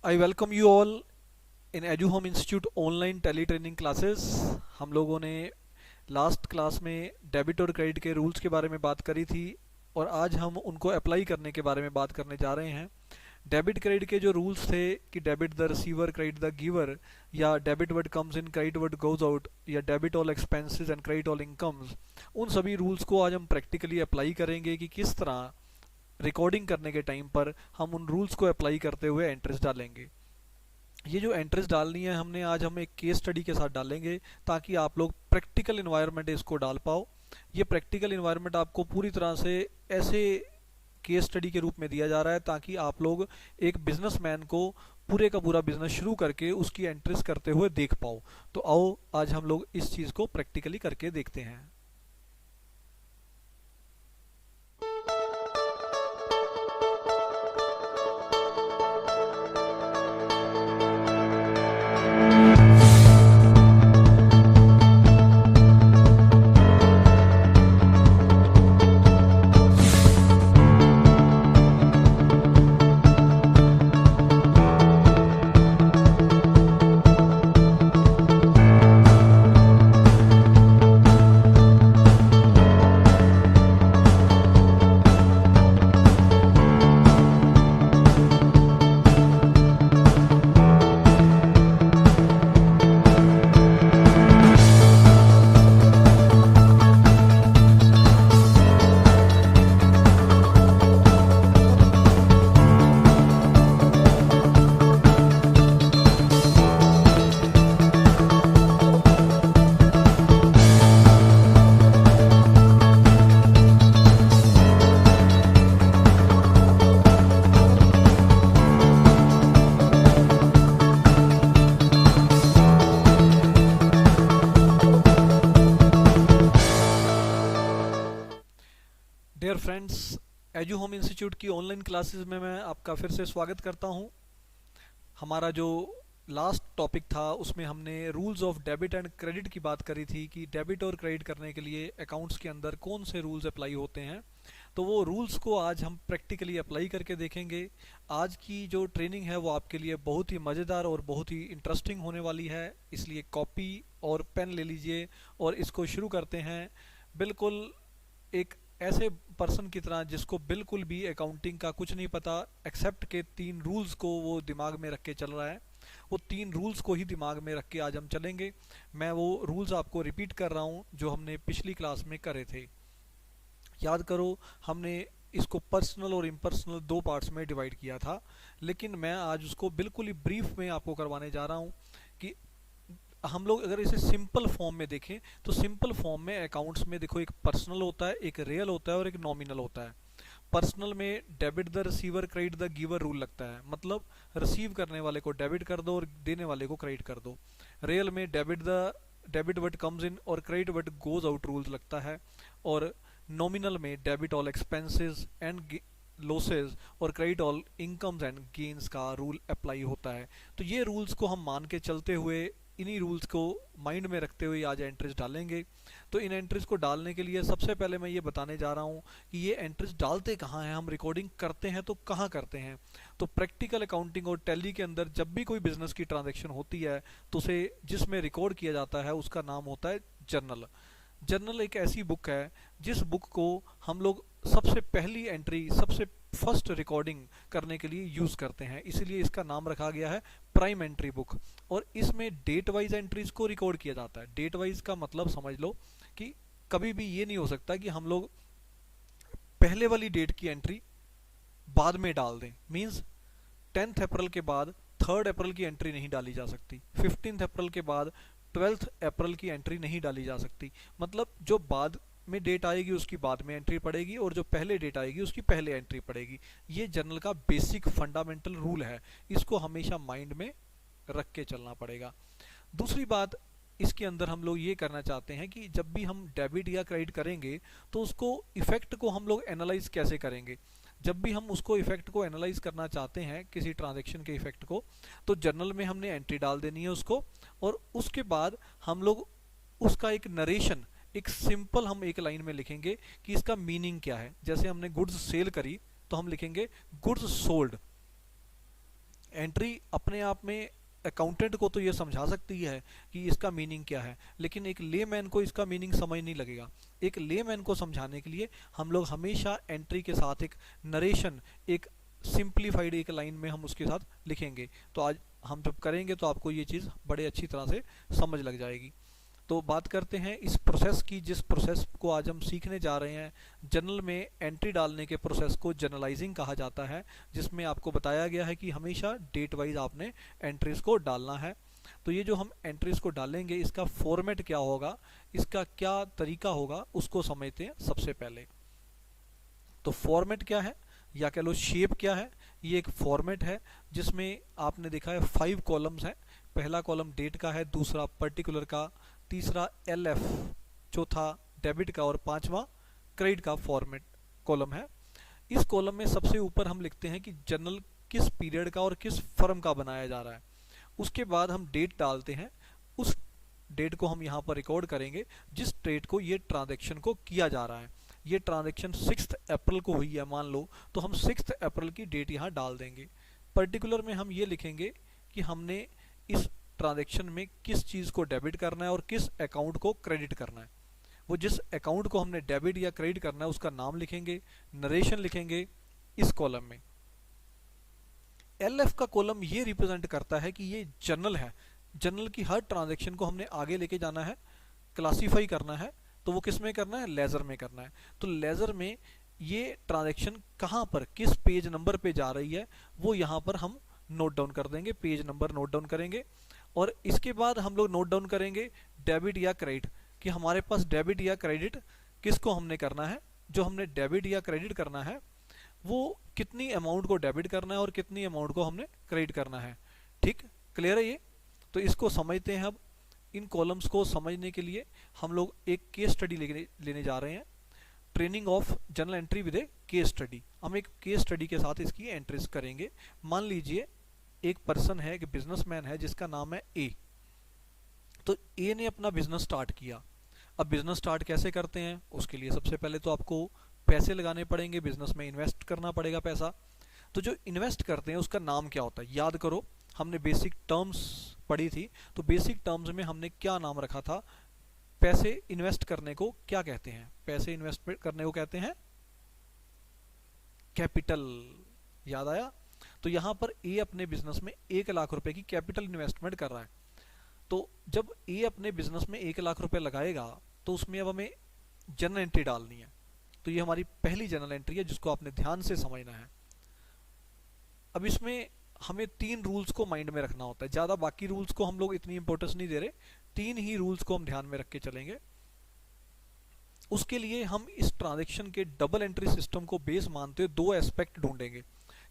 I welcome you all in EduHome Institute online tele training classes. हम लोगों ने last class में debit और क्रेडिट के रूल्स के बारे में बात करी थी और आज हम उनको अप्लाई करने के बारे में बात करने जा रहे हैं। डेबिट क्रेडिट के जो रूल्स थे कि debit the receiver credit the giver, या debit what comes in credit what goes out, या debit all expenses and credit all incomes, उन सभी रूल्स को आज हम प्रैक्टिकली अप्लाई करेंगे कि किस तरह रिकॉर्डिंग करने के टाइम पर हम उन रूल्स को अप्लाई करते हुए एंट्रीज डालेंगे। ये जो एंट्रीज डालनी है हमने आज हम एक केस स्टडी के साथ डालेंगे ताकि आप लोग प्रैक्टिकल इन्वायरमेंट इसको डाल पाओ। ये प्रैक्टिकल इन्वायरमेंट आपको पूरी तरह से ऐसे केस स्टडी के रूप में दिया जा रहा है ताकि आप लोग एक बिजनेसमैन को पूरे का पूरा बिजनेस शुरू करके उसकी एंट्रीज करते हुए देख पाओ। तो आओ आज हम लोग इस चीज़ को प्रैक्टिकली करके देखते हैं। Dear friends, Edu Home Institute की ऑनलाइन क्लासेस में मैं आपका फिर से स्वागत करता हूं। हमारा जो लास्ट टॉपिक था उसमें हमने rules of debit and credit की बात करी थी कि डेबिट और क्रेडिट करने के लिए अकाउंट्स के अंदर कौन से रूल्स अप्लाई होते हैं। तो वो रूल्स को आज हम प्रैक्टिकली अप्लाई करके देखेंगे। आज की जो ट्रेनिंग है वो आपके लिए बहुत ही मज़ेदार और बहुत ही इंटरेस्टिंग होने वाली है, इसलिए कॉपी और पेन ले लीजिए और इसको शुरू करते हैं। बिल्कुल एक ऐसे पर्सन की तरह जिसको बिल्कुल भी अकाउंटिंग का कुछ नहीं पता, एक्सेप्ट के 3 रूल्स को वो दिमाग में रख के चल रहा है। वो 3 रूल्स को ही दिमाग में रख के आज हम चलेंगे। मैं वो रूल्स आपको रिपीट कर रहा हूँ जो हमने पिछली क्लास में करे थे। याद करो, हमने इसको पर्सनल और इम्पर्सनल 2 पार्ट्स में डिवाइड किया था, लेकिन मैं आज उसको बिल्कुल ही ब्रीफ में आपको करवाने जा रहा हूँ कि हम लोग अगर इसे सिंपल फॉर्म में देखें तो सिंपल फॉर्म में अकाउंट्स में देखो, एक पर्सनल होता है, एक रियल होता है और एक नॉमिनल होता है। पर्सनल में debit the receiver credit the giver rule लगता है, मतलब रिसीव करने वाले को डेबिट कर दो और देने वाले को क्रेडिट कर दो। रियल में डेबिट व्हाट कम्स इन और credit what goes out rules लगता है। और नॉमिनल में debit all expenses and losses और credit all incomes and gains का रूल अप्लाई होता है। तो ये रूल्स को हम मान के चलते हुए, इन्हीं रूल्स को माइंड में रखते हुए आज एंट्रीज डालेंगे। तो इन एंट्रीज को डालने के लिए सबसे पहले मैं ये बताने जा रहा हूँ कि ये एंट्रीज डालते कहाँ हैं, हम रिकॉर्डिंग करते हैं तो कहाँ करते हैं। तो प्रैक्टिकल अकाउंटिंग और टैली के अंदर जब भी कोई बिजनेस की ट्रांजैक्शन होती है तो उसे जिसमें रिकॉर्ड किया जाता है उसका नाम होता है जर्नल। जर्नल एक ऐसी बुक है जिस बुक को हम लोग सबसे पहली एंट्री, सबसे फर्स्ट रिकॉर्डिंग करने के लिए यूज करते हैं, इसीलिए इसका नाम रखा गया है प्राइम एंट्री बुक। और इसमें डेट वाइज एंट्रीज को रिकॉर्ड किया जाता है। डेट वाइज का मतलब समझ लो कि कभी भी ये नहीं हो सकता कि हम लोग पहले वाली डेट की एंट्री बाद में डाल दें। मींस 10 अप्रैल के बाद 3 अप्रैल की एंट्री नहीं डाली जा सकती, 15 अप्रैल के बाद 12 अप्रैल की एंट्री नहीं डाली जा सकती। मतलब जो बाद में डेट आएगी उसकी बाद में एंट्री पड़ेगी और जो पहले डेट आएगी उसकी पहले एंट्री पड़ेगी। ये जर्नल का बेसिक फंडामेंटल रूल है, इसको हमेशा माइंड में रख के चलना पड़ेगा। दूसरी बात, इसके अंदर हम लोग ये करना चाहते हैं कि जब भी हम डेबिट या क्रेडिट करेंगे तो उसको इफेक्ट को हम लोग एनालाइज कैसे करेंगे। जब भी हम उसको इफेक्ट को एनालाइज करना चाहते हैं, किसी ट्रांजैक्शन के इफेक्ट को, तो जर्नल में हमने एंट्री डाल देनी है उसको, और उसके बाद हम लोग उसका एक नरेशन, एक सिंपल हम एक लाइन में लिखेंगे कि इसका मीनिंग क्या है। जैसे हमने गुड्स सेल करी तो हम लिखेंगे गुड्स सोल्ड। एंट्री अपने आप में अकाउंटेंट को तो ये समझा सकती है कि इसका मीनिंग क्या है, लेकिन एक लेमैन को इसका मीनिंग समझ नहीं लगेगा। एक लेमैन को समझाने के लिए हम लोग हमेशा एंट्री के साथ एक नरेशन, एक सिंप्लीफाइड एक लाइन में हम उसके साथ लिखेंगे। तो आज हम जब करेंगे तो आपको ये चीज़ बड़े अच्छी तरह से समझ लग जाएगी। तो बात करते हैं इस प्रोसेस की, जिस प्रोसेस को आज हम सीखने जा रहे हैं। जनरल में एंट्री डालने के प्रोसेस को जनरलाइजिंग कहा जाता है, जिसमें आपको बताया गया है कि हमेशा डेट वाइज आपने एंट्रीज को डालना है। तो ये जो हम एंट्रीज को डालेंगे, इसका फॉर्मेट क्या होगा, इसका क्या तरीका होगा, उसको समझते हैं सबसे पहले। तो फॉर्मेट क्या है, या कह लो शेप क्या है। ये एक फॉर्मेट है जिसमें आपने देखा है 5 कॉलम्स हैं। पहला कॉलम डेट का है, दूसरा पर्टिकुलर का, तीसरा LF, चौथा डेबिट का और पांचवा क्रेडिट का फॉर्मेट कॉलम है। इस कॉलम में सबसे ऊपर हम लिखते हैं कि जर्नल किस पीरियड का और किस फर्म का बनाया जा रहा है। उसके बाद हम डेट डालते हैं, उस डेट को हम यहाँ पर रिकॉर्ड करेंगे जिस डेट को ये ट्रांजैक्शन को किया जा रहा है। ये ट्रांजैक्शन 6 अप्रैल को हुई है मान लो, तो हम 6 अप्रैल की डेट यहाँ डाल देंगे। पर्टिकुलर में हम ये लिखेंगे कि हमने इस ट्रांजैक्शन में किस चीज़ को डेबिट करना है और किस अकाउंट को क्रेडिट करना है। वो जिस अकाउंट को हमने डेबिट या क्रेडिट करना है उसका नाम लिखेंगे, नरेशन लिखेंगे इस कॉलम में। LF का कॉलम ये रिप्रेजेंट करता है कि ये जर्नल है। जर्नल की हर ट्रांजैक्शन को हमने आगे लेके जाना है, क्लासीफाई करना है। तो वो किस में करना है, लेजर में करना है। तो लेजर में ये ट्रांजैक्शन कहाँ पर, किस पेज नंबर पे जा रही है, वो यहाँ पर हम नोट डाउन कर देंगे, पेज नंबर नोट डाउन करेंगे। और इसके बाद हम लोग नोट डाउन करेंगे डेबिट या क्रेडिट, कि हमारे पास डेबिट या क्रेडिट किसको हमने करना है। जो हमने डेबिट या क्रेडिट करना है वो कितनी अमाउंट को डेबिट करना है और कितनी अमाउंट को हमने क्रेडिट करना है। ठीक, क्लियर है ये। तो इसको समझते हैं। अब इन कॉलम्स को समझने के लिए हम लोग एक केस स्टडी लेने जा रहे हैं। Training of journal entry with A case study. हम एक केस स्टडी के साथ इसकी एंट्रीज करेंगे। मान लीजिए एक पर्सन है, एक बिजनेसमैन है जिसका नाम है ए। तो ए ने अपना बिजनेस स्टार्ट किया। अब बिजनेस स्टार्ट कैसे करते हैं, उसके लिए सबसे पहले तो आपको पैसे लगाने पड़ेंगे, बिजनेस में इन्वेस्ट करना पड़ेगा पैसा। तो जो इन्वेस्ट करते हैं उसका नाम क्या होता है, याद करो हमने बेसिक टर्म्स पढ़ी थी। तो बेसिक टर्म्स में हमने क्या नाम रखा था, पैसे इन्वेस्ट करने को क्या कहते हैं, पैसे इन्वेस्ट करने को कहते हैं कैपिटल। याद आया। तो यहाँ पर ए अपने बिजनेस में 1 लाख रुपए की कैपिटल इन्वेस्टमेंट कर रहा है। तो जब ए अपने बिजनेस में 1 लाख रुपए लगाएगा तो उसमें अब हमें जर्नल एंट्री डालनी है। तो ये हमारी पहली जर्नल एंट्री है जिसको आपने ध्यान से समझना है। अब इसमें हमें 3 रूल्स को माइंड में रखना होता है, ज़्यादा बाकी रूल्स को हम लोग इतनी इंपॉर्टेंस नहीं दे रहे, 3 ही रूल्स को हम ध्यान में रख के चलेंगे। उसके लिए हम इस ट्रांजैक्शन के डबल एंट्री सिस्टम को बेस मानते हुए 2 एस्पेक्ट ढूंढेंगे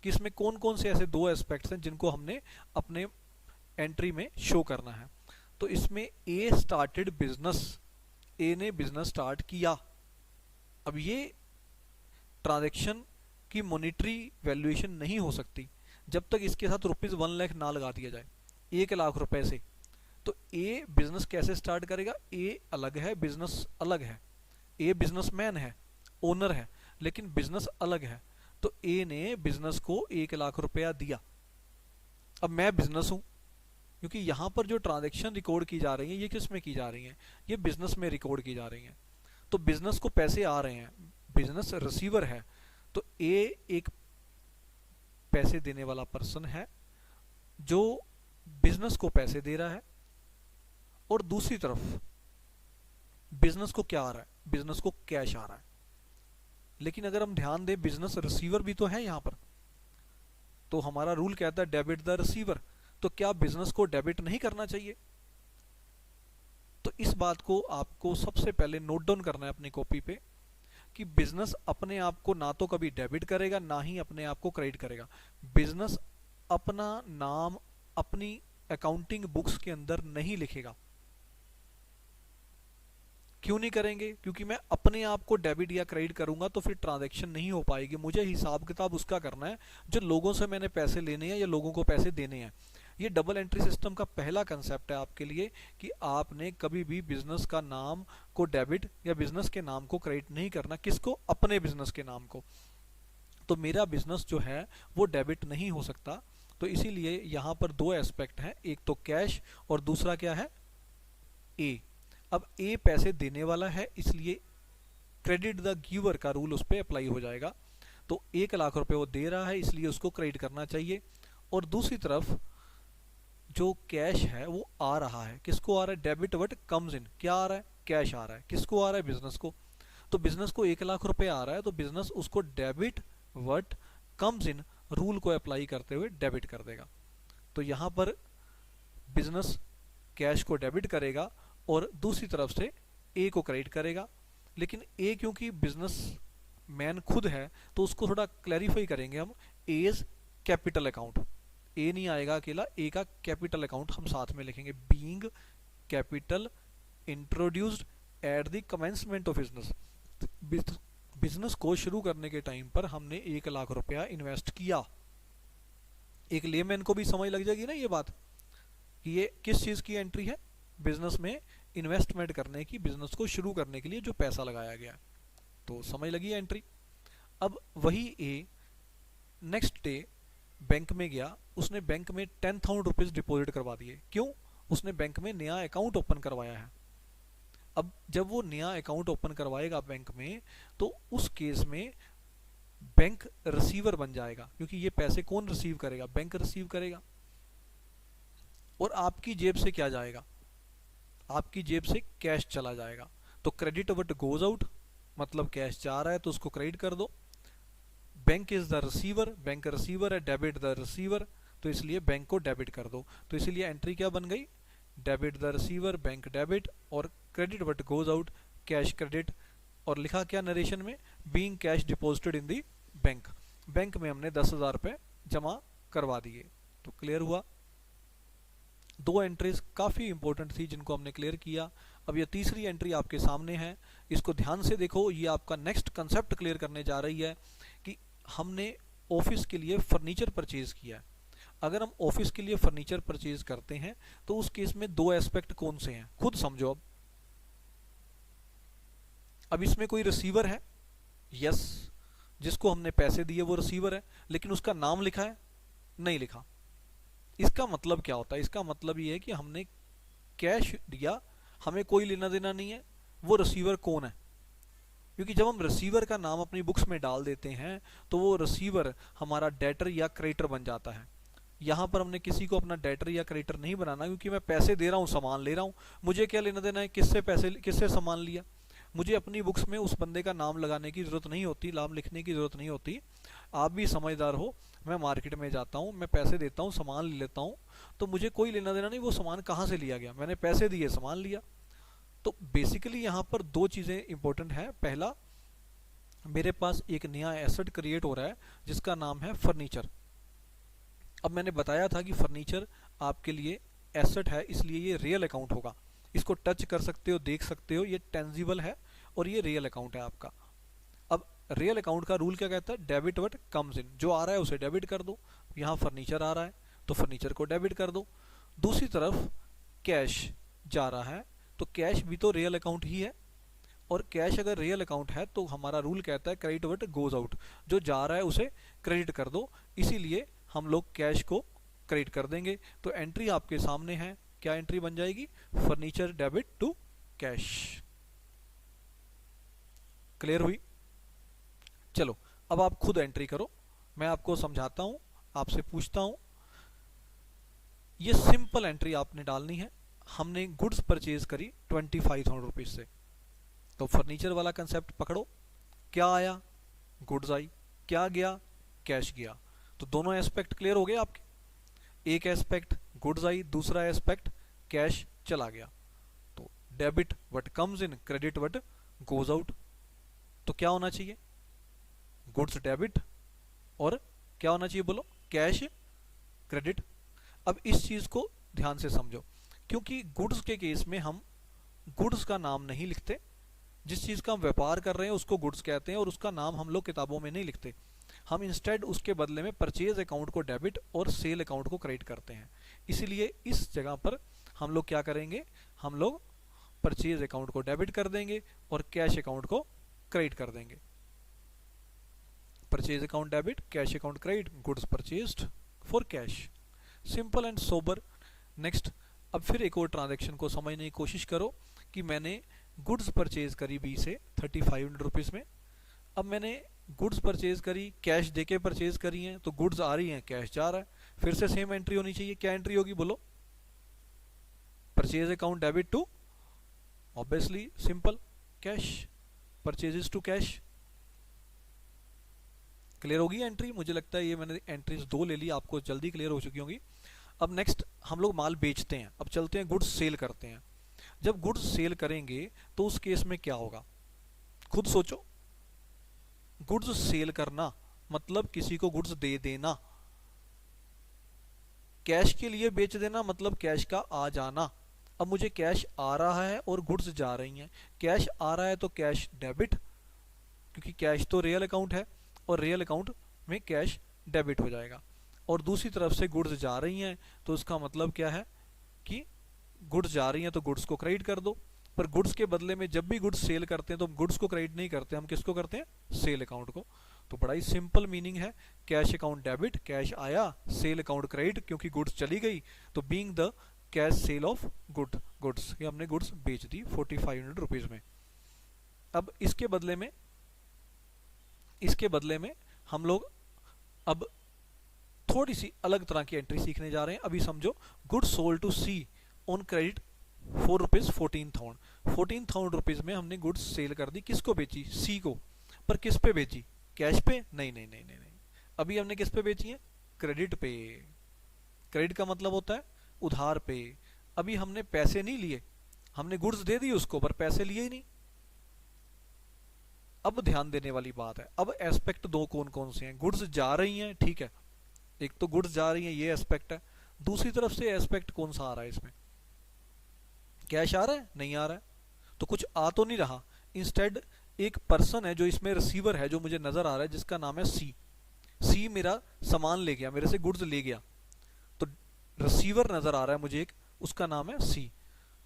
कि इसमें कौन कौन से ऐसे 2 एस्पेक्ट्स हैं जिनको हमने अपने एंट्री में शो करना है। तो इसमें ए स्टार्टेड बिजनेस, ए ने बिजनेस स्टार्ट किया। अब ये ट्रांजैक्शन की मॉनिटरी वैल्यूएशन नहीं हो सकती जब तक इसके साथ ₹1 लाख ना लगा दिया जाए, 1 लाख रुपए से। तो ए बिजनेस कैसे स्टार्ट करेगा, ए अलग है, बिजनेस अलग है। ए बिजनेसमैन है, ओनर है, लेकिन बिजनेस अलग है। तो ए ने बिजनेस को 1 लाख रुपया दिया। अब मैं बिजनेस हूं, क्योंकि यहां पर जो ट्रांजैक्शन रिकॉर्ड की जा रही है ये किस में की जा रही है, ये बिजनेस में रिकॉर्ड की जा रही है। तो बिजनेस को पैसे आ रहे हैं, बिजनेस रिसीवर है। तो ए एक पैसे देने वाला पर्सन है जो बिजनेस को पैसे दे रहा है, और दूसरी तरफ बिजनेस को क्या आ रहा है, बिजनेस को कैश आ रहा है। लेकिन अगर हम ध्यान दें बिजनेस रिसीवर भी तो है यहां पर। तो हमारा रूल कहता है डेबिट द रिसीवर। तो क्या बिजनेस को डेबिट नहीं करना चाहिए। तो इस बात को आपको सबसे पहले नोट डाउन करना है अपनी कॉपी पे कि बिजनेस अपने आप को ना तो कभी डेबिट करेगा ना ही अपने आप को क्रेडिट करेगा। बिजनेस अपना नाम अपनी अकाउंटिंग बुक्स के अंदर नहीं लिखेगा। क्यों नहीं करेंगे, क्योंकि मैं अपने आप को डेबिट या क्रेडिट करूंगा तो फिर ट्रांजैक्शन नहीं हो पाएगी। मुझे हिसाब किताब उसका करना है जो लोगों से मैंने पैसे लेने हैं या लोगों को पैसे देने हैं। ये डबल एंट्री सिस्टम का पहला कंसेप्ट है आपके लिए कि आपने कभी भी बिजनेस का नाम को डेबिट या बिजनेस के नाम को क्रेडिट नहीं करना। किसको, अपने बिजनेस के नाम को। तो मेरा बिजनेस जो है वो डेबिट नहीं हो सकता, तो इसीलिए यहाँ पर दो एस्पेक्ट हैं, एक तो कैश और दूसरा क्या है, ए। अब ए पैसे देने वाला है, इसलिए क्रेडिट द गिवर का रूल उस पर अप्लाई हो जाएगा। तो 1 लाख रुपए वो दे रहा है, इसलिए उसको क्रेडिट करना चाहिए। और दूसरी तरफ जो कैश है वो आ रहा है, किसको आ रहा है, डेबिट वट कम्स इन, क्या आ रहा है, कैश आ रहा है, किसको आ रहा है, बिजनेस को। तो बिजनेस को 1 लाख रुपए आ रहा है, तो बिजनेस उसको debit what comes in rule को अप्लाई करते हुए डेबिट कर देगा। तो यहाँ पर बिजनेस कैश को डेबिट करेगा और दूसरी तरफ से ए को क्रेडिट करेगा। लेकिन ए क्योंकि बिजनेस मैन खुद है, तो उसको थोड़ा क्लैरिफाई करेंगे हम, एज कैपिटल अकाउंट, ए नहीं आएगा अकेला, ए का कैपिटल अकाउंट हम साथ में लिखेंगे, being capital introduced at the commencement of business. Business को शुरू करने के टाइम पर हमने 1 लाख रुपया इन्वेस्ट किया। एक लेमैन को भी समझ लग जाएगी ना ये बात कि ये किस चीज की एंट्री है, बिजनेस में इन्वेस्टमेंट करने की, बिजनेस को शुरू करने के लिए जो पैसा लगाया गया है। तो समझ लगी एंट्री। अब वही ए नेक्स्ट डे बैंक में गया, उसने बैंक में 10,000 रुपीज डिपॉजिट करवा दिए। क्यों, उसने बैंक में नया अकाउंट ओपन करवाया है। अब जब वो नया अकाउंट ओपन करवाएगा बैंक में, तो उस केस में बैंक रिसीवर बन जाएगा, क्योंकि ये पैसे कौन रिसीव करेगा, बैंक रिसीव करेगा। और आपकी जेब से क्या जाएगा, आपकी जेब से कैश चला जाएगा। तो क्रेडिट वट गोज आउट, मतलब कैश जा रहा है तो उसको क्रेडिट कर दो। Bank is the receiver, bank receiver है, डेबिट द रिसीवर, तो इसलिए बैंक को डेबिट कर दो। तो इसलिए एंट्री क्या बन गई, debit the receiver, bank debit, और credit what goes out, cash credit. और लिखा क्या नरेशन में, being cash deposited in the bank, bank में हमने 10,000 रुपए जमा करवा दिए। तो क्लियर हुआ। दो एंट्रीज काफी इंपॉर्टेंट थी जिनको हमने क्लियर किया। अब ये तीसरी एंट्री आपके सामने है, इसको ध्यान से देखो, ये आपका नेक्स्ट कंसेप्ट क्लियर करने जा रही है कि हमने ऑफिस के लिए फर्नीचर परचेज किया है। अगर हम ऑफिस के लिए फर्नीचर परचेज करते हैं तो उस केस में दो एस्पेक्ट कौन से हैं, खुद समझो। अब इसमें कोई रिसीवर है, यस, जिसको हमने पैसे दिए वो रिसीवर है, लेकिन उसका नाम लिखा है, नहीं लिखा। इसका मतलब क्या होता है, इसका मतलब ये है कि हमने कैश दिया, हमें कोई लेना देना नहीं है, वो रिसीवर कौन है। क्योंकि जब हम रिसीवर का नाम अपनी बुक्स में डाल देते हैं तो वो रिसीवर हमारा डेटर या क्रेडिटर बन जाता है। यहाँ पर हमने किसी को अपना डेटर या क्रेडिटर नहीं बनाना, क्योंकि मैं पैसे दे रहा हूँ, सामान ले रहा हूँ, मुझे क्या लेना देना है, किससे पैसे, किससे सामान लिया। मुझे अपनी बुक्स में उस बंदे का नाम लगाने की जरूरत नहीं होती, नाम लिखने की जरूरत नहीं होती। आप भी समझदार हो, मैं मार्केट में जाता हूँ, मैं पैसे देता हूँ, सामान ले लेता हूँ, तो मुझे कोई लेना देना नहीं वो सामान कहाँ से लिया गया, मैंने पैसे दिए, सामान लिया। तो बेसिकली यहाँ पर दो चीजें इंपॉर्टेंट हैं। पहला, मेरे पास एक नया एसेट क्रिएट हो रहा है जिसका नाम है फर्नीचर। अब मैंने बताया था कि फर्नीचर आपके लिए एसेट है, इसलिए ये रियल अकाउंट होगा, इसको टच कर सकते हो, देख सकते हो, ये टेंजिबल है और ये रियल अकाउंट है आपका। अब रियल अकाउंट का रूल क्या कहता है, डेबिट वट कम्स इन, जो आ रहा है उसे डेबिट कर दो। यहाँ फर्नीचर आ रहा है तो फर्नीचर को डेबिट कर दो। दूसरी तरफ कैश जा रहा है, तो कैश भी तो रियल अकाउंट ही है, और कैश अगर रियल अकाउंट है तो हमारा रूल कहता है क्रेडिट वट गोज आउट, जो जा रहा है उसे क्रेडिट कर दो, इसीलिए हम लोग कैश को क्रेडिट कर देंगे। तो एंट्री आपके सामने है, क्या एंट्री बन जाएगी, furniture debit to cash. Clear हुई। चलो अब आप खुद एंट्री करो, मैं आपको समझाता हूं, आपसे पूछता हूं। ये सिंपल एंट्री आपने डालनी है। हमने गुड्स परचेज करी 25,000 रुपीज से, तो फर्नीचर वाला कंसेप्ट पकड़ो, क्या आया, गुड्स आई, क्या गया, कैश गया। तो दोनों एस्पेक्ट क्लियर हो गए आपके, एक एस्पेक्ट गुड्स आई, दूसरा एस्पेक्ट कैश चला गया। तो debit what comes in, credit what goes out. तो क्या होना चाहिए, गुड्स डेबिट, और क्या होना चाहिए बोलो, कैश क्रेडिट। अब इस चीज को ध्यान से समझो, क्योंकि गुड्स के केस में हम गुड्स का नाम नहीं लिखते, जिस चीज का हम व्यापार कर रहे हैं उसको गुड्स कहते हैं, और उसका नाम हम लोग किताबों में नहीं लिखते। हम इंस्टेड उसके बदले में परचेज अकाउंट को डेबिट और सेल अकाउंट को क्रेडिट करते हैं। इसीलिए इस जगह पर हम लोग क्या करेंगे, हम लोग परचेज अकाउंट को डेबिट कर देंगे और कैश अकाउंट को क्रेडिट कर देंगे। Purchase account debit, cash account credit, goods purchased, for cash, simple and sober. Next, अब फिर एक और ट्रांजैक्शन को समझने की कोशिश करो कि मैंने गुड्स परचेज करी बी से 3500 रुपीज़ में। अब मैंने गुड्स परचेज करी, कैश देके परचेज करी हैं, तो गुड्स आ रही हैं, कैश जा रहा है। फिर से सेम एंट्री होनी चाहिए। क्या एंट्री होगी बोलो? Purchase account debit to, obviously simple, cash, purchases to cash. Clear होगी एंट्री? मुझे लगता है ये मैंने एंट्रीज 2 ले ली, आपको जल्दी क्लियर हो चुकी होंगी। अब नेक्स्ट, हम लोग माल बेचते हैं, अब चलते हैं गुड्स सेल करते हैं। जब गुड्स सेल करेंगे तो उस केस में क्या होगा, खुद सोचो। गुड्स सेल करना मतलब किसी को गुड्स दे देना, कैश के लिए बेच देना मतलब कैश का आ जाना। अब मुझे कैश आ रहा है और गुड्स जा रही हैं। कैश आ रहा है तो कैश डेबिट, क्योंकि कैश तो रियल अकाउंट है और रियल अकाउंट में कैश डेबिट हो जाएगा। और दूसरी तरफ से गुड्स जा रही हैं तो उसका मतलब क्या है कि गुड्स जा रही हैं तो गुड्स को क्रेडिट कर दो। पर गुड्स के बदले में जब भी गुड्स सेल करते हैं तो हम गुड्स को क्रेडिट नहीं करते, हम किसको करते हैं? सेल अकाउंट को। तो बड़ा ही सिंपल मीनिंग है, कैश अकाउंट डेबिट, कैश आया, सेल अकाउंट क्रेडिट, क्योंकि गुड्स चली गई तो being the cash cell of goods, ये हमने गुड्स बेच दी 4500 रुपीज़ में। अब इसके बदले में हम लोग अब थोड़ी सी अलग तरह की एंट्री सीखने जा रहे हैं। अभी समझो, goods sold to C on credit 4 rupees 14,000 rupees में हमने गुड्स सेल कर दी। किसको बेची? सी को। पर किस पे बेची? कैश पे? नहीं नहीं नहीं नहीं नहीं, अभी हमने किस पे बेची है? क्रेडिट पे। क्रेडिट का मतलब होता है उधार पे। अभी हमने पैसे नहीं लिए, हमने गुड्स दे दी उसको पर पैसे लिए ही नहीं। अब ध्यान देने वाली बात है, अब एस्पेक्ट 2 कौन कौन से हैं? गुड्स जा रही हैं, ठीक है, एक तो गुड्स जा रही हैं, ये एस्पेक्ट है। दूसरी तरफ से एस्पेक्ट कौन सा आ रहा है इसमें? कैश आ रहा है? नहीं आ रहा है, तो कुछ आ तो नहीं रहा। इंस्टेड एक पर्सन है जो इसमें रिसीवर है, जो मुझे नजर आ रहा है, जिसका नाम है सी। सी मेरा सामान ले गया, मेरे से गुड्स ले गया, तो रिसीवर नजर आ रहा है मुझे एक, उसका नाम है सी।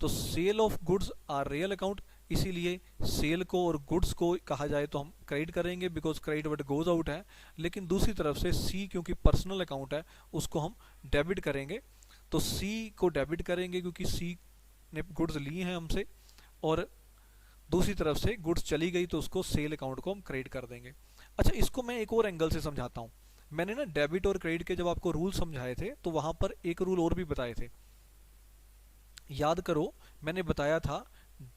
तो sale of goods are real account, इसीलिए सेल को और गुड्स को कहा जाए तो हम क्रेडिट करेंगे, because credit what goes out है। लेकिन दूसरी तरफ से सी क्योंकि पर्सनल अकाउंट है, उसको हम डेबिट करेंगे। तो सी को डेबिट करेंगे क्योंकि सी ने गुड्स ली हैं हमसे, और दूसरी तरफ से गुड्स चली गई तो उसको सेल अकाउंट को हम क्रेडिट कर देंगे। अच्छा, इसको मैं एक और एंगल से समझाता हूँ। मैंने ना डेबिट और क्रेडिट के जब आपको रूल समझाए थे तो वहां पर एक रूल और भी बताए थे, याद करो। मैंने बताया था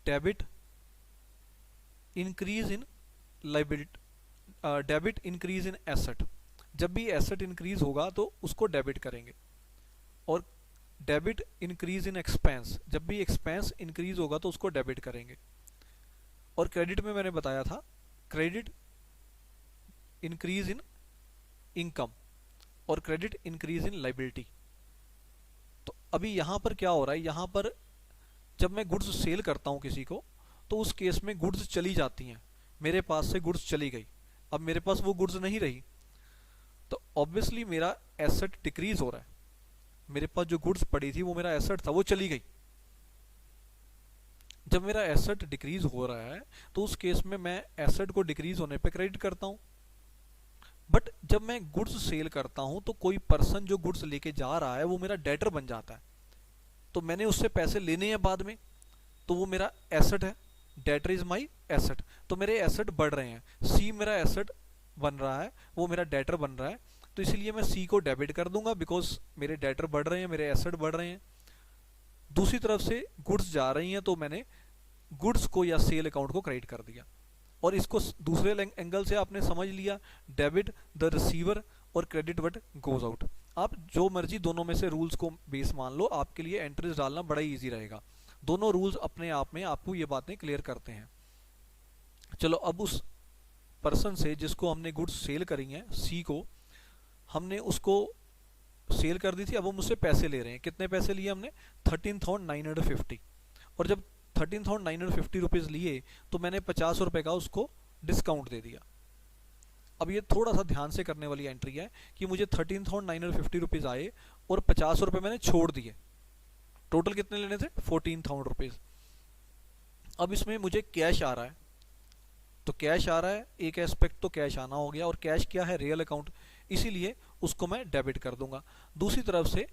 debit increase in liability, debit increase in asset. जब भी एसेट इंक्रीज होगा तो उसको डेबिट करेंगे, और डेबिट इंक्रीज इन एक्सपेंस, जब भी एक्सपेंस इंक्रीज होगा तो उसको डेबिट करेंगे। और क्रेडिट में मैंने बताया था क्रेडिट इंक्रीज इन इनकम और क्रेडिट इंक्रीज इन लाइबिलिटी। तो अभी यहां पर क्या हो रहा है, यहां पर जब मैं गुड्स सेल करता हूं किसी को तो उस केस में गुड्स चली जाती हैं, मेरे पास से गुड्स चली गई, अब मेरे पास वो गुड्स नहीं रही, तो ऑब्वियसली मेरा एसेट डिक्रीज हो रहा है। मेरे पास जो गुड्स पड़ी थी वो मेरा एसेट था, वो चली गई। जब मेरा एसेट डिक्रीज हो रहा है तो उस केस में मैं एसेट को डिक्रीज होने पे क्रेडिट करता हूं। बट जब मैं गुड्स सेल करता हूं तो कोई पर्सन जो गुड्स लेके जा रहा है वो मेरा डेटर बन जाता है, तो मैंने उससे पैसे लेने हैं बाद में, तो वो मेरा एसेट है, डेटर इज माई एसेट। तो मेरे एसेट बढ़ रहे हैं, सी मेरा एसेट बन रहा है, वो मेरा डेटर बन रहा है, तो इसलिए मैं सी को डेबिट कर दूंगा बिकॉज मेरे डेटर बढ़ रहे हैं, मेरे एसेट बढ़ रहे हैं। दूसरी तरफ से गुड्स जा रही हैं तो मैंने गुड्स को या सेल अकाउंट को क्रेडिट कर दिया। और इसको दूसरे एंगल से आपने समझ लिया, डेबिट द रिसीवर और क्रेडिट व्हाट गोज आउट। आप जो मर्जी दोनों में से रूल्स को बेस मान लो, आपके लिए एंट्रीज डालना बड़ा ही ईजी रहेगा। दोनों रूल्स अपने आप में आपको ये बातें क्लियर करते हैं। चलो, अब उस पर्सन से जिसको हमने गुड्स सेल करी हैं, सी को, हमने उसको सेल कर दी थी, अब वो मुझसे पैसे ले रहे हैं। कितने पैसे लिए हमने? 13,950। और जब 13,950 रुपीज़ लिए तो मैंने 50 रुपये का उसको डिस्काउंट दे दिया। अब ये थोड़ा सा ध्यान से करने वाली एंट्री है कि मुझे 13,950 रुपीज़ आए और 50 रुपये मैंने छोड़ दिए। टोटल कितने लेने थे? 14,000 रुपीज़। अब इसमें मुझे कैश आ रहा है, तो कैश आ रहा है, एक एस्पेक्ट तो कैश आना हो गया, और कैश क्या है? रियल अकाउंट, इसीलिए उसको मैं डेबिट कर दूंगा। दूसरी तरफ से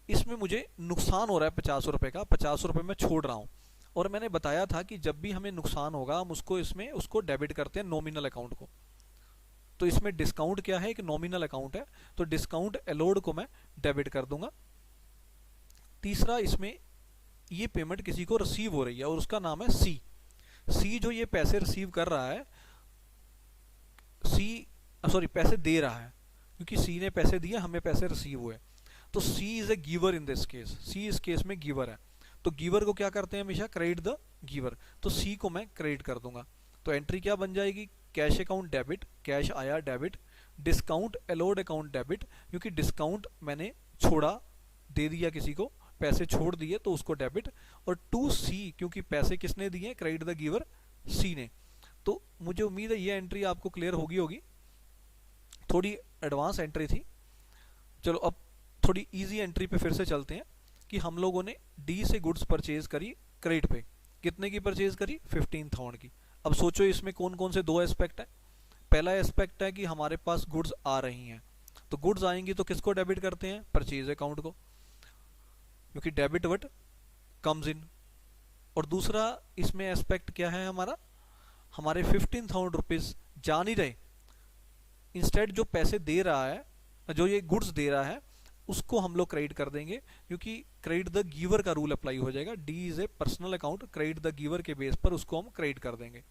इसमें मुझे नुकसान हो रहा है 50 रुपए का, 50 रुपए मैं छोड़ रहा हूँ। और मैंने बताया था कि जब भी हमें नुकसान होगा हम उसको डेबिट करते हैं नॉमिनल अकाउंट को। तो इसमें डिस्काउंट क्या है, एक नॉमिनल अकाउंट है, तो डिस्काउंट अलोड को मैं डेबिट कर दूंगा। तीसरा, इसमें ये पेमेंट किसी को रिसीव हो रही है और उसका नाम है सी। सी जो ये पैसे रिसीव कर रहा है, पैसे दे रहा है, क्योंकि सी ने पैसे दिए, हमें पैसे रिसीव हुए। तो C is a giver in this case, C इस केस में गिवर है। तो गिवर को क्या करते हैं हमेशा, क्रेडिट द गिवर। तो सी को मैं क्रेडिट कर दूंगा। तो एंट्री क्या बन जाएगी, कैश अकाउंट डेबिट, कैश आया debit, discount allowed account debit, क्योंकि डिस्काउंट मैंने छोड़ा, दे दिया किसी को, पैसे छोड़ दिए तो उसको डेबिट। और टू सी, क्योंकि पैसे किसने दिए, क्रेडिट द गिवर सी ने। तो मुझे उम्मीद है ये एंट्री आपको क्लियर होगी। थोड़ी एडवांस एंट्री थी। चलो अब थोड़ी इजी एंट्री पे फिर से चलते हैं कि हम लोगों ने डी से गुड्स परचेज करी क्रेडिट पे। कितने की परचेज करी, 15,000 की। अब सोचो इसमें कौन कौन से दो एस्पेक्ट है। पहला एस्पेक्ट है कि हमारे पास गुड्स आ रही हैं, तो गुड्स आएंगी तो किसको डेबिट करते हैं, परचेज अकाउंट को, क्योंकि डेबिट वट कम्स इन। और दूसरा इसमें एस्पेक्ट क्या है हमारा, हमारे 15,000 रुपीज जा नहीं रहे, इंस्टेड जो पैसे दे रहा है, जो ये गुड्स दे रहा है, उसको हम लोग क्रेडिट कर देंगे, क्योंकि क्रेडिट द गिवर का रूल अप्लाई हो जाएगा। D is a personal account, credit the giver के बेस पर उसको हम क्रेडिट कर देंगे।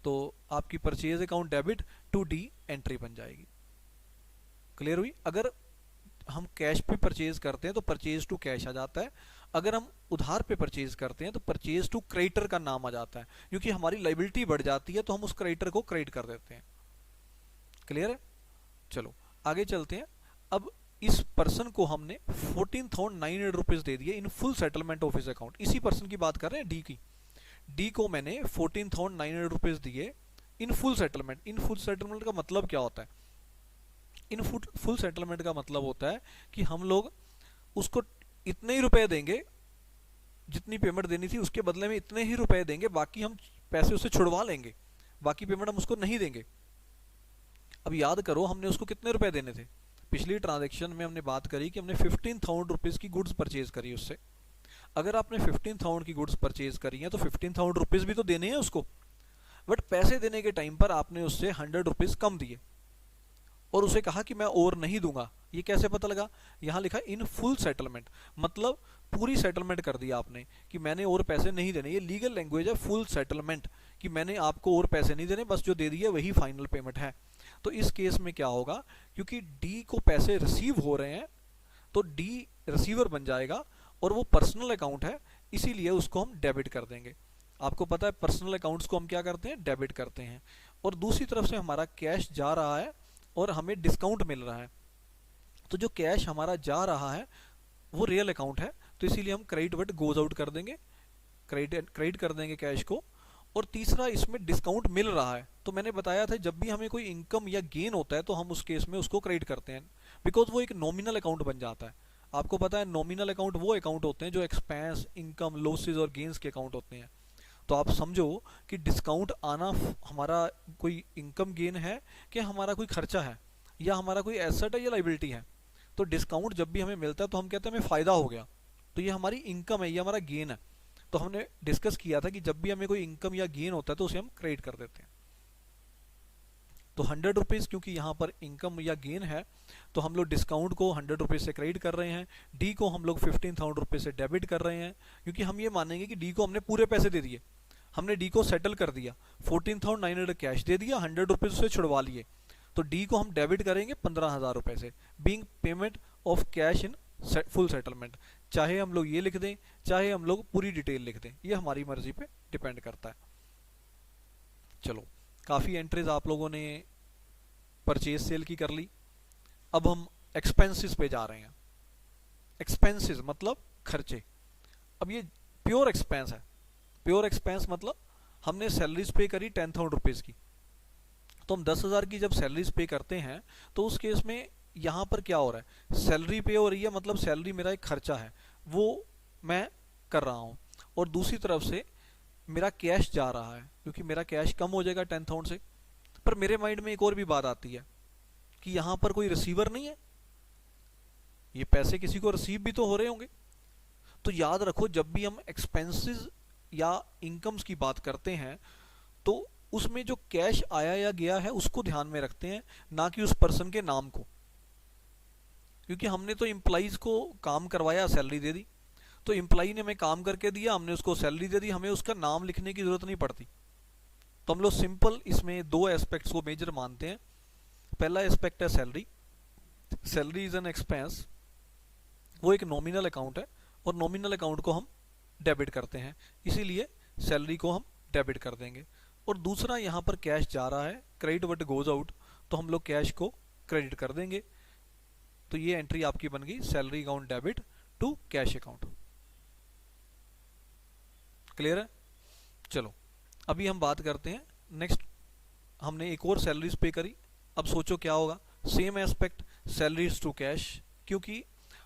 तो आपकी purchase account debit to D entry बन जाएगी। क्लियर हुई। अगर हम कैश पे परचेज करते हैं तो परचेज टू कैश आ जाता है। अगर हम उधार पे परचेज करते हैं तो परचेज टू क्रेडिटर का नाम आ जाता है, क्योंकि हमारी लायबिलिटी बढ़ जाती है तो हम उस क्रेडिटर को क्रेडिट कर देते हैं। क्लियर है। चलो आगे चलते हैं। अब इस पर्सन को हमने 14,900 रुपीज दे दिए in full settlement of his account. इसी पर्सन की बात कर रहे हैं, डी की। डी को मैंने 14,900 रुपीज दिए in full settlement. In full settlement का मतलब क्या होता है, इन फुल सेटलमेंट का मतलब होता है कि हम लोग उसको इतने ही रुपए देंगे, जितनी पेमेंट देनी थी उसके बदले में इतने ही रुपए देंगे, बाकी हम पैसे उससे छुड़वा लेंगे, बाकी पेमेंट हम उसको नहीं देंगे। अब याद करो हमने उसको कितने रुपए देने थे, पिछली ट्रांजैक्शन में हमने बात करी कि हमने 15,000 रुपीज की गुड्स परचेज करी उससे। अगर आपने 15,000 की गुड्स परचेज करी है तो 15,000 रुपीज भी तो देने हैं उसको, बट पैसे देने के टाइम पर आपने उससे 100 रुपीज कम दिए और उसे कहा कि मैं और नहीं दूंगा। ये कैसे पता लगा, यहां लिखा इन फुल सेटलमेंट, मतलब पूरी सेटलमेंट कर दिया आपने कि मैंने और पैसे नहीं देने। ये लीगल लैंग्वेज है फुल सेटलमेंट, कि मैंने आपको और पैसे नहीं देने, बस जो दे दिए वही फाइनल पेमेंट है। तो इस केस में क्या होगा, क्योंकि डी को पैसे रिसीव हो रहे हैं तो डी रिसीवर बन जाएगा और वो पर्सनल अकाउंट है, इसीलिए उसको हम डेबिट कर देंगे। आपको पता है पर्सनल अकाउंट्स को हम क्या करते हैं, डेबिट करते हैं। और दूसरी तरफ से हमारा कैश जा रहा है और हमें डिस्काउंट मिल रहा है, तो जो कैश हमारा जा रहा है वो रियल अकाउंट है, तो इसीलिए हम क्रेडिट वट गोज आउट कर देंगे, क्रेडिट कर देंगे कैश को। और तीसरा इसमें डिस्काउंट मिल रहा है, तो मैंने बताया था जब भी हमें कोई इनकम या गेन होता है तो हम उस केस में उसको क्रेडिट करते हैं, बिकॉज वो एक नॉमिनल अकाउंट बन जाता है। आपको पता है नॉमिनल अकाउंट वो अकाउंट होते हैं जो एक्सपेंस, इनकम, लॉसेज और गेन्स के अकाउंट होते हैं। तो आप समझो कि डिस्काउंट आना हमारा कोई इनकम गेन है कि हमारा कोई खर्चा है या हमारा कोई एसेट है या लाइबिलिटी है। तो डिस्काउंट जब भी हमें मिलता है तो हम कहते हैं हमें फायदा हो गया, तो ये हमारी इनकम है, ये हमारा गेन है। तो हमने डिस्कस किया था कि जब भी हमें कोई इनकम या गेन होता है तो उसे हम क्रेडिट कर देते हैं। तो 100 रुपीज क्योंकि यहाँ पर इनकम या गेन है तो हम लोग डिस्काउंट को 100 रुपीज से क्रेडिट कर रहे हैं, डी को हम लोग 15,000 रुपीज से डेबिट कर रहे हैं, क्योंकि हम ये मानेंगे कि डी को हमने पूरे पैसे दे दिए, हमने डी को सेटल कर दिया, 14,900 कैश दे दिया, 100 रुपीज से छुड़वा लिए, तो डी को हम डेबिट करेंगे 15,000 रुपए से, being payment of cash in full settlement. चाहे हम लोग ये लिख दें, चाहे हम लोग पूरी डिटेल लिख दें, ये हमारी मर्जी पे डिपेंड करता है। चलो काफी एंट्रीज आप लोगों ने परचेज सेल की कर ली। अब हम एक्सपेंसेस पे जा रहे हैं। एक्सपेंसेस मतलब खर्चे। अब ये प्योर एक्सपेंस है। प्योर एक्सपेंस मतलब हमने सैलरीज पे करी 10,000 रुपीज की, तो हम 10,000 की जब सैलरीज पे करते हैं तो उस केस में यहाँ पर क्या हो रहा है, सैलरी पे हो रही है, मतलब सैलरी मेरा एक खर्चा है वो मैं कर रहा हूँ, और दूसरी तरफ से मेरा कैश जा रहा है क्योंकि मेरा कैश कम हो जाएगा 10,000 से। पर मेरे माइंड में एक और भी बात आती है कि यहाँ पर कोई रिसीवर नहीं है, ये पैसे किसी को रिसीव भी तो हो रहे होंगे। तो याद रखो, जब भी हम एक्सपेंसेस या इनकम्स की बात करते हैं तो उसमें जो कैश आया या गया है उसको ध्यान में रखते हैं, ना कि उस पर्सन के नाम को। क्योंकि हमने तो एम्प्लॉइज को काम करवाया, सैलरी दे दी, तो एम्प्लॉई ने हमें काम करके दिया, हमने उसको सैलरी दे दी, हमें उसका नाम लिखने की जरूरत नहीं पड़ती। तो हम लोग सिंपल इसमें दो एस्पेक्ट्स को मेजर मानते हैं। पहला एस्पेक्ट है salary. Salary is an expense, वो एक नॉमिनल अकाउंट है और नॉमिनल अकाउंट को हम डेबिट करते हैं, इसीलिए सैलरी को हम डेबिट कर देंगे। और दूसरा, यहाँ पर कैश जा रहा है, क्रेडिट व्हाट गोज आउट, तो हम लोग कैश को क्रेडिट कर देंगे। तो ये एंट्री आपकी बन गई, salary account debit to cash account. Clear है? चलो अभी हम बात करते हैं नेक्स्ट। हमने एक और सैलरीज पे करी, अब सोचो क्या होगा। Same aspect, salaries to cash, क्योंकि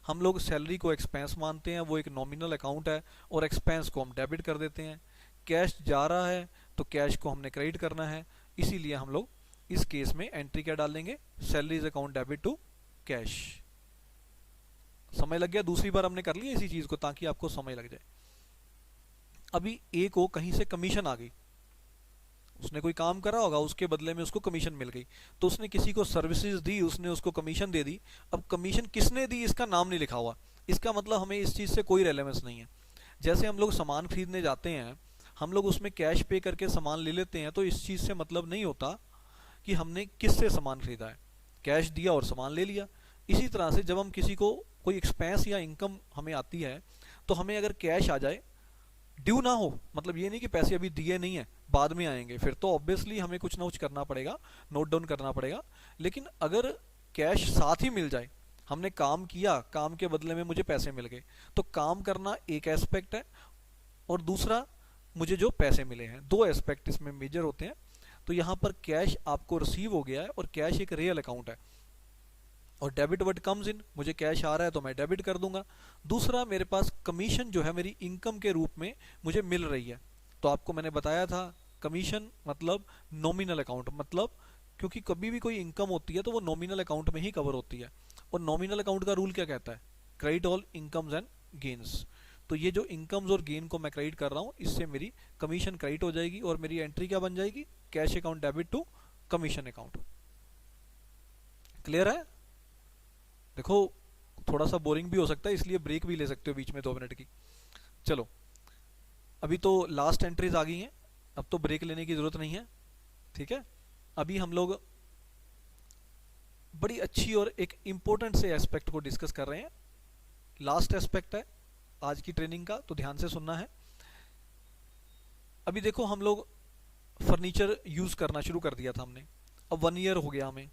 हम लोग सैलरी को एक्सपेंस मानते हैं, वो एक नॉमिनल अकाउंट है, और एक्सपेंस को हम डेबिट कर देते हैं। कैश जा रहा है तो कैश को हमने क्रेडिट करना है, इसीलिए हम लोग इस केस में एंट्री क्या डालेंगे, salaries account debit to cash. समय लग गया, दूसरी बार हमने कर लिया इसी चीज को ताकि आपको समय लग जाए। अभी ए को कहीं से कमीशन आ गई, उसने कोई काम करा होगा, उसके बदले में उसको कमीशन मिल गई, तो उसने किसी को सर्विसेज दी, उसने उसको कमीशन दे दी। अब कमीशन किसने दी इसका नाम नहीं लिखा हुआ, इसका मतलब हमें इस चीज से कोई रेलेवेंस नहीं है। जैसे हम लोग सामान खरीदने जाते हैं, हम लोग उसमें कैश पे करके सामान ले लेते हैं, तो इस चीज से मतलब नहीं होता कि हमने किससे सामान खरीदा है, कैश दिया और सामान ले लिया। इसी तरह से जब हम किसी को कोई एक्सपेंस या इनकम हमें आती है, तो हमें अगर कैश आ जाए, ड्यू ना हो, मतलब ये नहीं कि पैसे अभी दिए नहीं है बाद में आएंगे, फिर तो ऑब्वियसली हमें कुछ ना कुछ करना पड़ेगा, नोट डाउन करना पड़ेगा। लेकिन अगर कैश साथ ही मिल जाए, हमने काम किया, काम के बदले में मुझे पैसे मिल गए, तो काम करना एक एस्पेक्ट है और दूसरा मुझे जो पैसे मिले हैं, दो एस्पेक्ट इसमें मेजर होते हैं। तो यहाँ पर कैश आपको रिसीव हो गया है और कैश एक रियल अकाउंट है, और डेबिट व्हाट कम्स इन, मुझे कैश आ रहा है तो मैं डेबिट कर दूंगा। दूसरा, मेरे पास कमीशन जो है मेरी इनकम के रूप में मुझे मिल रही है, तो आपको मैंने बताया था कमीशन मतलब नॉमिनल अकाउंट, मतलब क्योंकि कभी भी कोई इनकम होती है तो वो नॉमिनल अकाउंट में ही कवर होती है, और नॉमिनल अकाउंट का रूल क्या कहता है, credit all incomes and gains. तो ये जो इनकम्स और गेन को मैं क्रेडिट कर रहा हूँ, इससे मेरी कमीशन क्रेडिट हो जाएगी और मेरी एंट्री क्या बन जाएगी, cash account debit to commission account. Clear है? देखो थोड़ा सा बोरिंग भी हो सकता है, इसलिए ब्रेक भी ले सकते हो बीच में 2 मिनट की। चलो अभी तो लास्ट एंट्रीज आ गई हैं, अब तो ब्रेक लेने की जरूरत नहीं है, ठीक है। अभी हम लोग बड़ी अच्छी और एक इंपॉर्टेंट से एस्पेक्ट को डिस्कस कर रहे हैं, लास्ट एस्पेक्ट है आज की ट्रेनिंग का, तो ध्यान से सुनना है। अभी देखो हम लोग फर्नीचर यूज करना शुरू कर दिया था हमने, अब 1 ईयर हो गया, हमें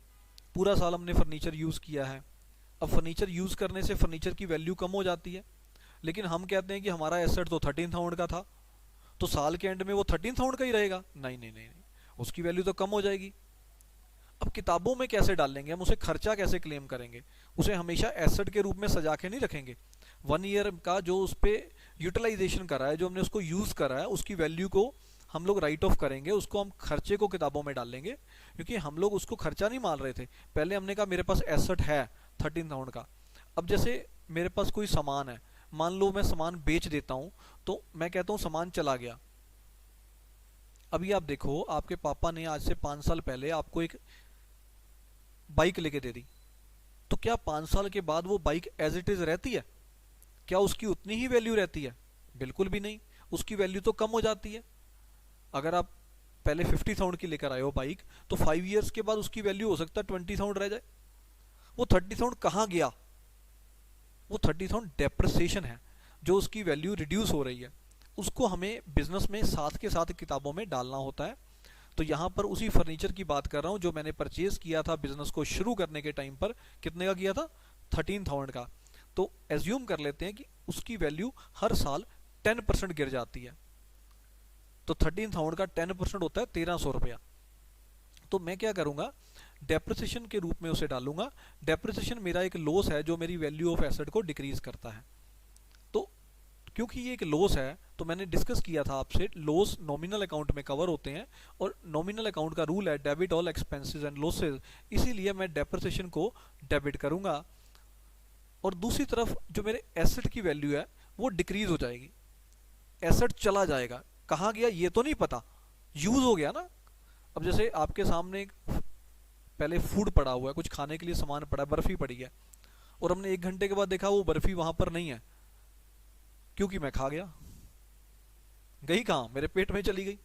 पूरा साल हमने फर्नीचर यूज किया है। अब फर्नीचर यूज करने से फर्नीचर की वैल्यू कम हो जाती है, लेकिन हम कहते हैं कि हमारा एसेट तो 13,000 का था, तो साल के एंड में वो 13,000 का ही रहेगा। नहीं नहीं नहीं, उसकी वैल्यू तो कम हो जाएगी। अब किताबों में कैसे डालेंगे हम, उसे खर्चा कैसे क्लेम करेंगे, उसे हमेशा एसेट के रूप में सजा के नहीं रखेंगे। 1 ईयर का जो उस पर यूटिलाइजेशन करा है, जो हमने उसको यूज करा है, उसकी वैल्यू को हम लोग राइट ऑफ करेंगे, उसको हम खर्चे को किताबों में डाल लेंगे, क्योंकि हम लोग उसको खर्चा नहीं मान रहे थे। पहले हमने कहा मेरे पास एसेट है 13,000 का, अब जैसे मेरे पास कोई सामान है, मान लो मैं सामान बेच देता हूं, तो मैं कहता हूं सामान चला गया। अभी आप देखो, आपके पापा ने आज से 5 साल पहले आपको एक बाइक लेके दे दी, तो क्या 5 साल के बाद वो बाइक एज इट इज रहती है? क्या उसकी उतनी ही वैल्यू रहती है? बिल्कुल भी नहीं, उसकी वैल्यू तो कम हो जाती है। अगर आप पहले 50,000 की लेकर आए हो बाइक, तो 5 इयर्स के बाद उसकी वैल्यू हो सकता है 20,000 रह जाए। वो 30,000 कहाँ गया? वो 30,000 डेप्रिसिएशन है, जो उसकी वैल्यू रिड्यूस हो रही है, उसको हमें बिजनेस में साथ के साथ किताबों में डालना होता है। तो यहाँ पर उसी फर्नीचर की बात कर रहा हूँ जो मैंने परचेज किया था बिजनेस को शुरू करने के टाइम पर, कितने का किया था? 13,000 का। तो एज्यूम कर लेते हैं कि उसकी वैल्यू हर साल 10% गिर जाती है, तो 13,000 का 10% होता है 1,300 रुपया। तो मैं क्या करूंगा, डेप्रिसिएशन के रूप में उसे डालूंगा। डेप्रिसिएशन मेरा एक लॉस है जो मेरी वैल्यू ऑफ एसेट को डिक्रीज करता है। तो क्योंकि ये एक लॉस है, तो मैंने डिस्कस किया था आपसे, लॉस नॉमिनल अकाउंट में कवर होते हैं और नॉमिनल अकाउंट का रूल है debit all expenses and losses, इसीलिए मैं डेप्रिसिएशन को डेबिट करूंगा। और दूसरी तरफ जो मेरे एसेट की वैल्यू है वो डिक्रीज हो जाएगी, एसेट चला जाएगा, कहाँ गया ये तो नहीं पता, यूज हो गया ना। अब जैसे आपके सामने पहले फूड पड़ा हुआ है, कुछ खाने के लिए सामान पड़ा है, बर्फी पड़ी है, और हमने 1 घंटे के बाद देखा वो बर्फी वहां पर नहीं है, क्योंकि मैं खा गया, गई कहाँ, मेरे पेट में चली गई।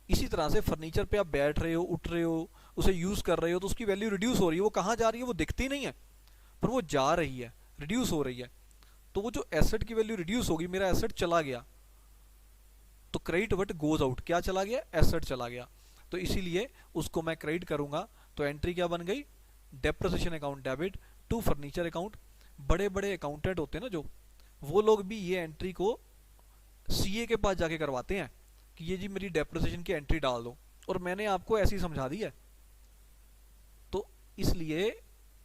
इसी तरह से फर्नीचर पे आप बैठ रहे हो, उठ रहे हो, उसे यूज कर रहे हो, तो उसकी वैल्यू रिड्यूस हो रही है, वो कहाँ जा रही है वो दिखती नहीं है, पर वो जा रही है, रिड्यूस हो रही है। तो वो जो एसेट की वैल्यू रिड्यूस होगी, मेरा एसेट चला गया, तो क्रेडिट वट गोज आउट, क्या चला गया, एसेट चला गया, तो इसीलिए उसको मैं क्रेडिट करूंगा। तो एंट्री क्या बन गई, depreciation account debit to furniture account. बड़े बड़े अकाउंटेंट होते हैं ना जो, वो लोग भी ये एंट्री को सीए के पास जाके करवाते हैं कि ये जी मेरी डेप्रिसिएशन की एंट्री डाल दो, और मैंने आपको ऐसी समझा दी है। तो इसलिए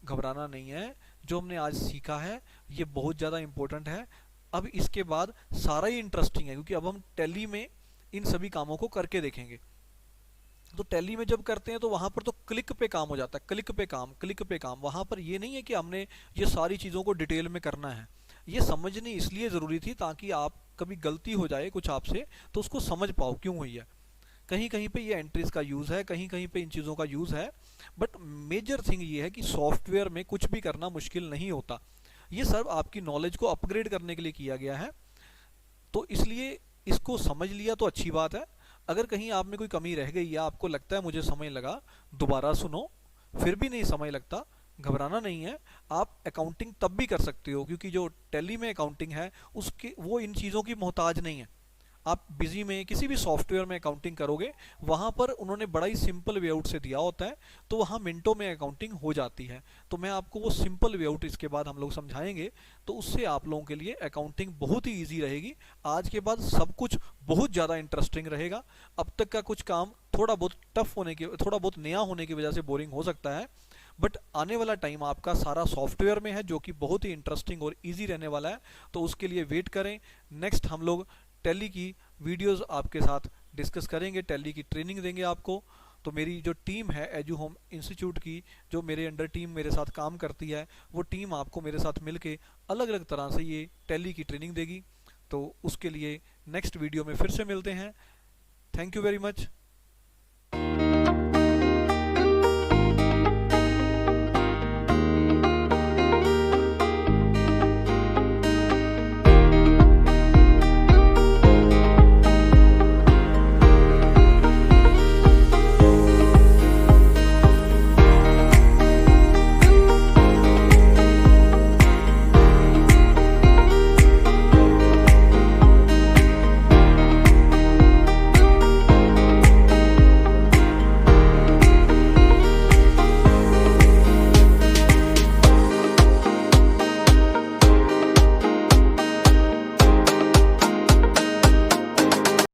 घबराना नहीं है, जो हमने आज सीखा है ये बहुत ज़्यादा इंपॉर्टेंट है। अब इसके बाद सारा ही इंटरेस्टिंग है, क्योंकि अब हम टैली में इन सभी कामों को करके देखेंगे। तो टैली में जब करते हैं तो वहां पर तो क्लिक पे काम हो जाता है, क्लिक पे काम, क्लिक पे काम। वहां पर ये नहीं है कि हमने ये सारी चीज़ों को डिटेल में करना है, ये समझनी इसलिए ज़रूरी थी ताकि आप कभी गलती हो जाए कुछ आपसे तो उसको समझ पाओ क्यों हुई है। कहीं कहीं पे ये एंट्रीज का यूज़ है, कहीं कहीं पे इन चीज़ों का यूज़ है, बट मेजर थिंग ये है कि सॉफ्टवेयर में कुछ भी करना मुश्किल नहीं होता। ये सब आपकी नॉलेज को अपग्रेड करने के लिए किया गया है, तो इसलिए इसको समझ लिया तो अच्छी बात है। अगर कहीं आप में कोई कमी रह गई या आपको लगता है मुझे समय लगा, दोबारा सुनो, फिर भी नहीं समय लगता, घबराना नहीं है। आप अकाउंटिंग तब भी कर सकते हो, क्योंकि जो टैली में अकाउंटिंग है उसके वो इन चीज़ों की मोहताज नहीं है। आप बिजी में किसी भी सॉफ्टवेयर में अकाउंटिंग करोगे, वहां पर उन्होंने बड़ा ही सिंपल वेआउट से दिया होता है, तो वहां मिनटों में अकाउंटिंग हो जाती है। तो मैं आपको वो सिंपल वेआउट इसके बाद हम लोग समझाएंगे, तो उससे आप लोगों के लिए अकाउंटिंग बहुत ही ईजी रहेगी। आज के बाद सब कुछ बहुत ज़्यादा इंटरेस्टिंग रहेगा। अब तक का कुछ काम थोड़ा बहुत टफ होने की, थोड़ा बहुत नया होने की वजह से बोरिंग हो सकता है, बट आने वाला टाइम आपका सारा सॉफ्टवेयर में है, जो कि बहुत ही इंटरेस्टिंग और इजी रहने वाला है। तो उसके लिए वेट करें। नेक्स्ट हम लोग टैली की वीडियोस आपके साथ डिस्कस करेंगे, टैली की ट्रेनिंग देंगे आपको। तो मेरी जो टीम है एजू होम इंस्टीट्यूट की, जो मेरे अंडर टीम मेरे साथ काम करती है, वो टीम आपको मेरे साथ मिलके अलग अलग तरह से ये टैली की ट्रेनिंग देगी। तो उसके लिए नेक्स्ट वीडियो में फिर से मिलते हैं। Thank you very much.